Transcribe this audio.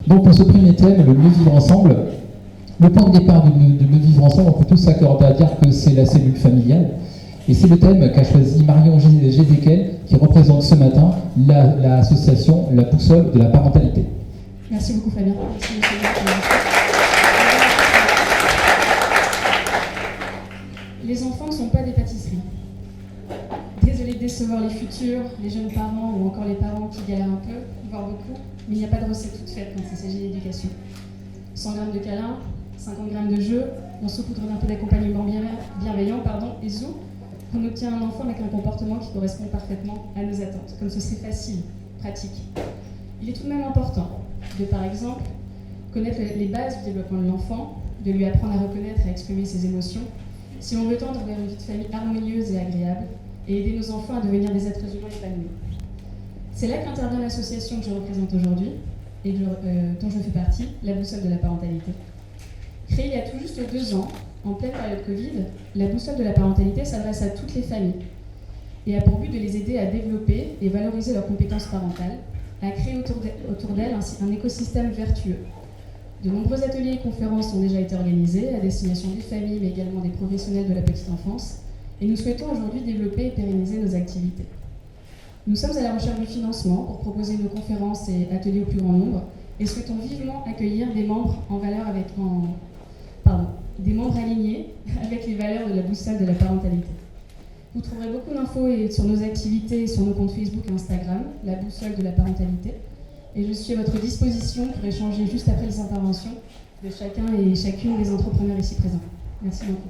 Donc pour ce premier thème, le mieux vivre ensemble, le point de départ de mieux vivre ensemble, on peut tous s'accorder à dire que c'est la cellule familiale. Et c'est le thème qu'a choisi Marion Gédéquel, qui représente ce matin l'association La Boussole de la Parentalité. Merci beaucoup Fabien. Les enfants ne sont pas des pâtisseries. Désolée de décevoir les futurs, les jeunes parents ou encore les parents qui galèrent un peu, voire beaucoup, mais il n'y a pas de recette toute faite quand il s'agit d'éducation. 100 grammes de câlin, 50 grammes de jeu, on saupoudre d'un peu d'accompagnement bienveillant, et zou, on obtient un enfant avec un comportement qui correspond parfaitement à nos attentes, comme ce serait facile, pratique. Il est tout de même important de, par exemple, connaître les bases du développement de l'enfant, de lui apprendre à reconnaître et à exprimer ses émotions, si on veut tendre vers une vie de famille harmonieuse et agréable, et aider nos enfants à devenir des êtres humains épanouis. C'est là qu'intervient l'association que je représente aujourd'hui, et dont je fais partie, la Boussole de la Parentalité. Créée il y a tout juste 2 ans, en pleine période Covid, la Boussole de la Parentalité s'adresse à toutes les familles et a pour but de les aider à développer et valoriser leurs compétences parentales, à créer autour d'elles un écosystème vertueux. De nombreux ateliers et conférences ont déjà été organisés à destination des familles, mais également des professionnels de la petite enfance, et nous souhaitons aujourd'hui développer et pérenniser nos activités. Nous sommes à la recherche du financement pour proposer nos conférences et ateliers au plus grand nombre, et souhaitons vivement accueillir des membres des membres alignés avec les valeurs de la Boussole de la Parentalité. Vous trouverez beaucoup d'infos sur nos activités sur nos comptes Facebook et Instagram, la Boussole de la Parentalité. Et je suis à votre disposition pour échanger juste après les interventions de chacun et chacune des entrepreneurs ici présents. Merci beaucoup.